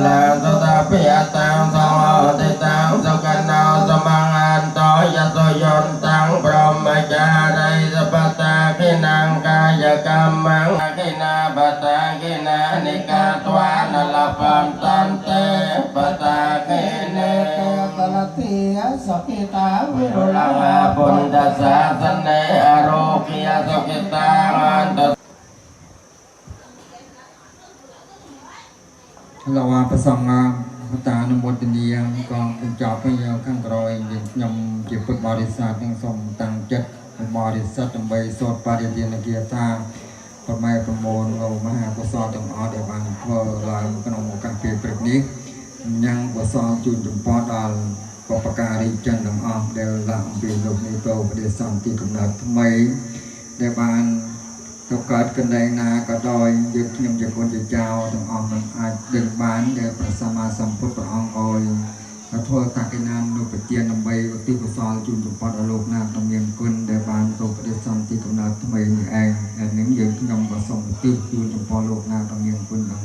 ลาสุตาปิยตังสมโอติตังสุขันนาสมังอันโตยโสยนตังพรหมจารีสัพพตาขินังกายกรรมังขินาปตาขินานิกาตวานลปัมตันเตปตาขิเนตละติสกิตาวิรุลภาปุณฑสาสเนอโรกิยสกิตาอันตเราว่าประสงค์งามพระตานุโมทนียังกองเป็นจอบพยาข้างกรอยยำจีบุตรบริษัทยังสมตั้งจัดบริษัทตั้งใบสดปาริเดียนเกียรติประมาประมวลเรามหากุศลต้องเอาเดี๋ยวบางเพื่อลายขนมกันเปรียบเปรนี้ยังกุศลจุนจุ่มปอดอัลปปการิจันทร์ต้องเอาเดี๋ยวหลังปีลูกในโตประเดี๋ยวสันติกำเนิดทำไมเดี๋ยวบางเราเกิดกันในนาก็โดยยึดยมจะคนจะเจ้าต้องออกมันอาจดึงบ้านเดี๋ยวพระสัมมาสัมพุทธพระองค์อยเราทั่วตากินานดูปเจียนนำใบติกุศลจุนจุปอดอโลกนาตำเนียงกุลเดี๋ยวบ้านโตประเดี๋ยวสันติกำเนิดทำไมนี่เองแต่หนึ่งยึดยมประสงค์ติจุนจุปอดโลกนาตำเนียงกุลดัง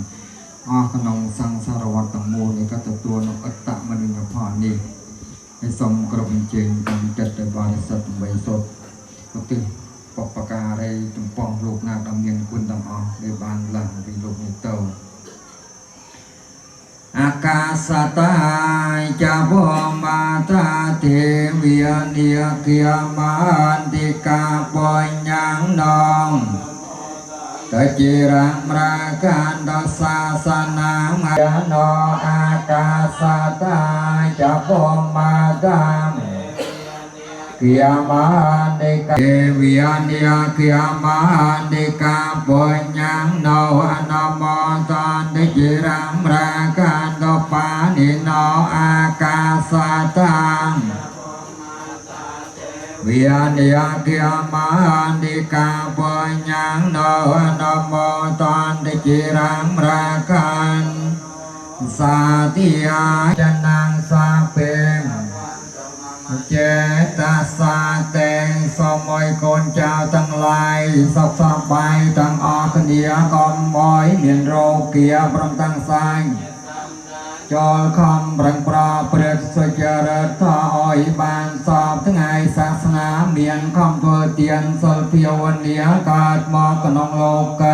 ขนมสังสารวัตตังมูนี่ก็ตัวนกอัตตะมณีพรนี่ให้สมกรบจริงตั้งจัดในบริษัทใบสดก็ติปปการีจุ่มปองลูกนาดำเนียนคุณดำออกในบ้านหลังเป็นลูกนิเตอร์อากาศตายจะบ่มาตาเทวียเนียเกียมาติกาปอยยังนองตะจิรัมราการดศาสนามายโนอากาศตายจะบ่มาตาเกียมาเดกาเอวิยเนียเกียมาเดกาปุญญังโนอนโมตันติจิรัมรากันโตปานิโนอากาสตังวิยเนียเกียมาเดกาปุญญังโนอนโมตันติจิรัมรากันสาธิยาจันนังสาเปงเจตสาเตงสมัยคนเจ้าทั้งหลายสอบสอบไปตั้งออกเดียกอมมอยเมียนโรเกียบรมตั้งสายจอลคำรังปลาเปลือกสวยเจริญท่ออ้อยบานสอบทั้งไงศาสนาเมียนคำเปิดเตียนสลเพียววันเนียกาดมอกกนองโลกไก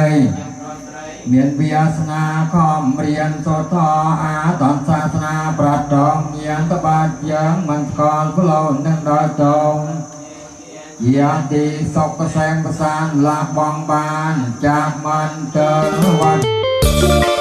เมียนวิยาสนาคอมเรียนโสทออาตอนศาสนาปรัดดองเมียนตบาดยังมันกรพโลนึงดอยตรงยาตีศกแสงประสานลาบองบานจากมันเตอร์วัน